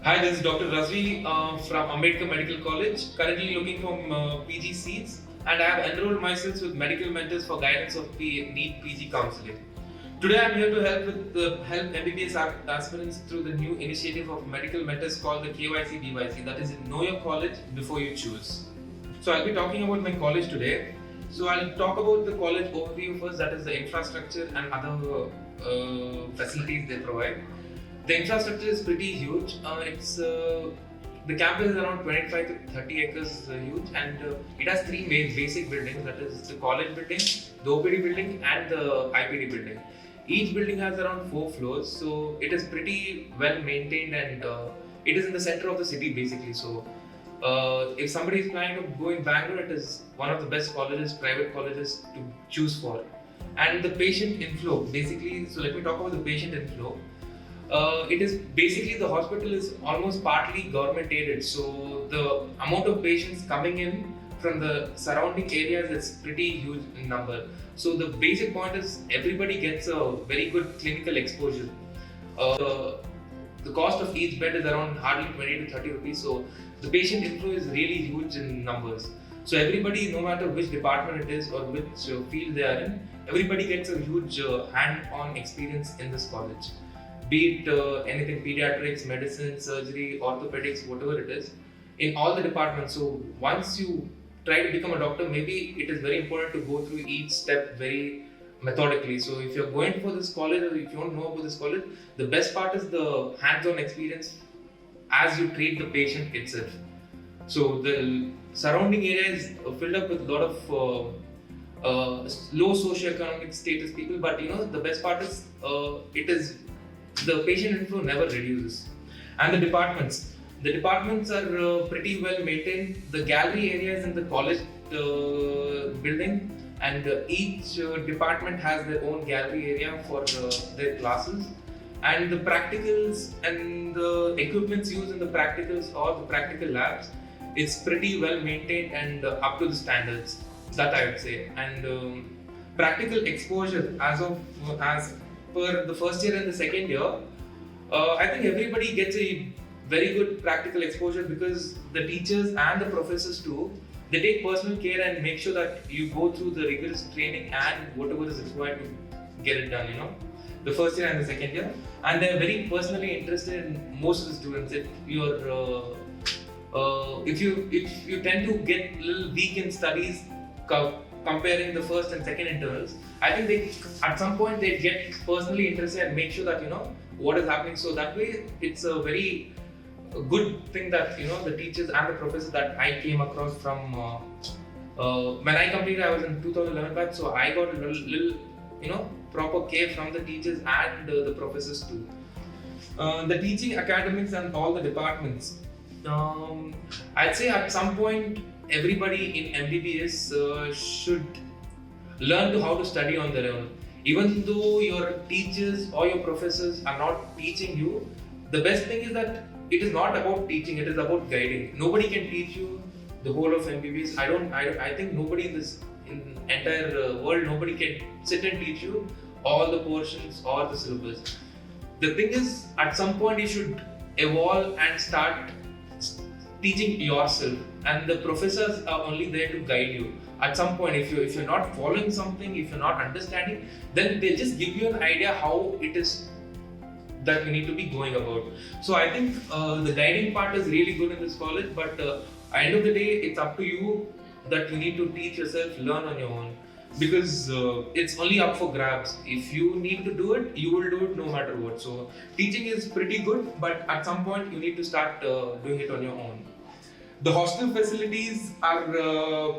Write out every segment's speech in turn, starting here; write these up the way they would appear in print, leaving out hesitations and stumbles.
Hi, this is Dr. Razvi from Ambedkar Medical College, currently looking for PG seats, and I have enrolled myself with medical mentors for guidance of NEET PG counseling. Today I am here to help MBBS aspirants through the new initiative of medical mentors called the KYC-BYC, that is Know Your College Before You Choose. So I'll be talking about my college today. So I'll talk about the college overview first, that is the infrastructure and other facilities they provide. The infrastructure is pretty huge. The campus is around 25 to 30 acres huge, and it has three main basic buildings. That is the college building, the OPD building, and the IPD building. Each building has around 4 floors, so it is pretty well maintained, and it is in the center of the city basically. So if somebody is planning to go in Bangalore, it is one of the best colleges, private colleges to choose for. And the patient inflow, basically. So let me talk about the patient inflow. It is basically, the hospital is almost partly government aided, so the amount of patients coming in from the surrounding areas is pretty huge in number. So the basic point is everybody gets a very good clinical exposure. The cost of each bed is around hardly 20 to 30 rupees, so the patient inflow is really huge in numbers. So everybody, no matter which department it is or which field they are in, everybody gets a huge hand-on experience in this college. Be it anything, pediatrics, medicine, surgery, orthopedics, whatever it is, in all the departments. So once you try to become a doctor, maybe it is very important to go through each step very methodically. So if you're going for this college, or if you don't know about this college, the best part is the hands-on experience as you treat the patient itself. So the surrounding area is filled up with a lot of low socioeconomic status people, but the best part is the patient inflow never reduces. And the departments are pretty well maintained. The gallery areas in the college building, and each department has their own gallery area for their classes. And the practicals and the equipments used in the practicals or the practical labs is pretty well maintained and up to the standards, that I would say. And practical exposure as per the first year and the second year, I think everybody gets a very good practical exposure, because the teachers and the professors too, they take personal care and make sure that you go through the rigorous training and whatever is required to get it done, the first year and the second year. And they're very personally interested in most of the students. If you tend to get a little weak in studies comparing the first and second internals, I think they at some point they get personally interested and make sure that what is happening. So that way it's a very good thing that the teachers and the professors that I came across from when I completed, I was in 2011 batch, so I got a little proper care from the teachers and the professors too. The teaching academics and all the departments, I'd say at some point everybody in MBBS should learn how to study on their own. Even though your teachers or your professors are not teaching you, the best thing is that it is not about teaching, it is about guiding. Nobody can teach you the whole of MBBS. I think nobody in entire world, nobody can sit and teach you all the portions or the syllabus. The thing is, at some point you should evolve and start teaching yourself, and the professors are only there to guide you. At some point, if you're not following something, if you're not understanding, then they just give you an idea how it is that you need to be going about. So I think the guiding part is really good in this college, but at the end of the day, it's up to you that you need to teach yourself, learn on your own, because it's only up for grabs. If you need to do it, you will do it no matter what. So teaching is pretty good, but at some point you need to start doing it on your own. The hostel facilities are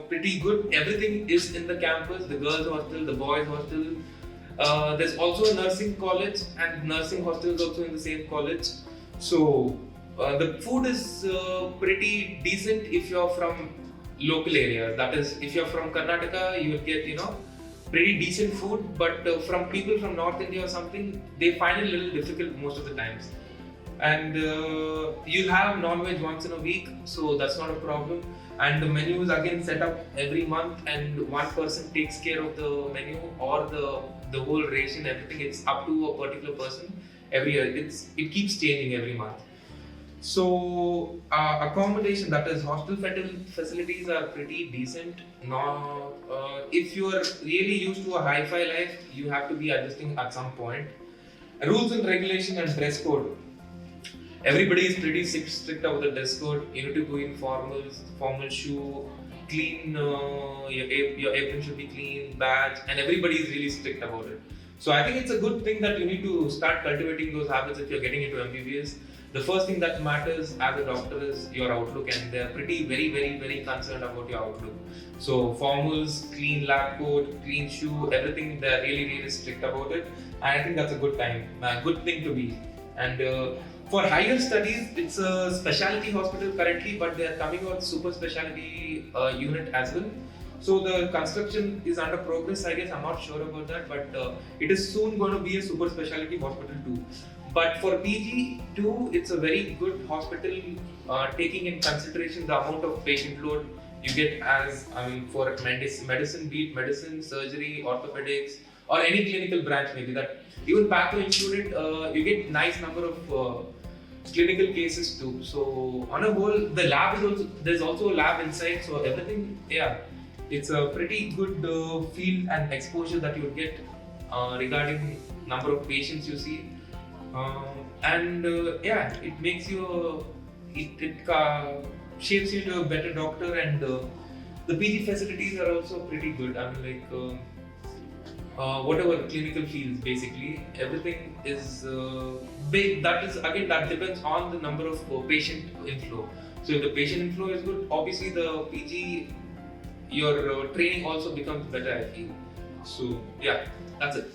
pretty good. Everything is in the campus, the girls hostel, the boys hostel. There's also a nursing college, and nursing hostel is also in the same college. So the food is pretty decent if you're from local areas. That is, if you're from Karnataka, you will get pretty decent food. But from people from North India or something, they find it a little difficult most of the times. And you'll have non-veg once in a week, so that's not a problem. And the menu is again set up every month, and one person takes care of the menu or the whole ration, everything. It's up to a particular person every year. It keeps changing every month. So accommodation, that is hostel facilities are pretty decent. Now, if you are really used to a hi-fi life, you have to be adjusting at some point. Rules and regulation and dress code. Everybody is pretty strict about the dress code. You need to go in formals, formal shoe, clean. Your apron should be clean, badge, and everybody is really strict about it. So I think it's a good thing that you need to start cultivating those habits if you're getting into MBBS. The first thing that matters as a doctor is your outlook, and they're pretty very concerned about your outlook. So formals, clean lab coat, clean shoe, everything, they're really strict about it. And I think that's a good thing to be. And for higher studies, it's a specialty hospital currently, but they are coming out super specialty unit as well. So the construction is under progress, I guess. I'm not sure about that, but it is soon going to be a super specialty hospital too. But for PG too, it's a very good hospital, taking in consideration the amount of patient load you get for medicine, be it medicine, surgery, orthopedics, or any clinical branch maybe that. Even patho included, you get nice number of clinical cases too. So on a whole, the lab is also, there's also a lab inside, so everything, it's a pretty good field and exposure that you get regarding number of patients you see. It makes you, it shapes you to a better doctor, and the PG facilities are also pretty good. Whatever clinical fields, basically everything is big. That depends on the number of patient inflow. So if the patient inflow is good, obviously the PG, your training also becomes better, I feel. So yeah, that's it.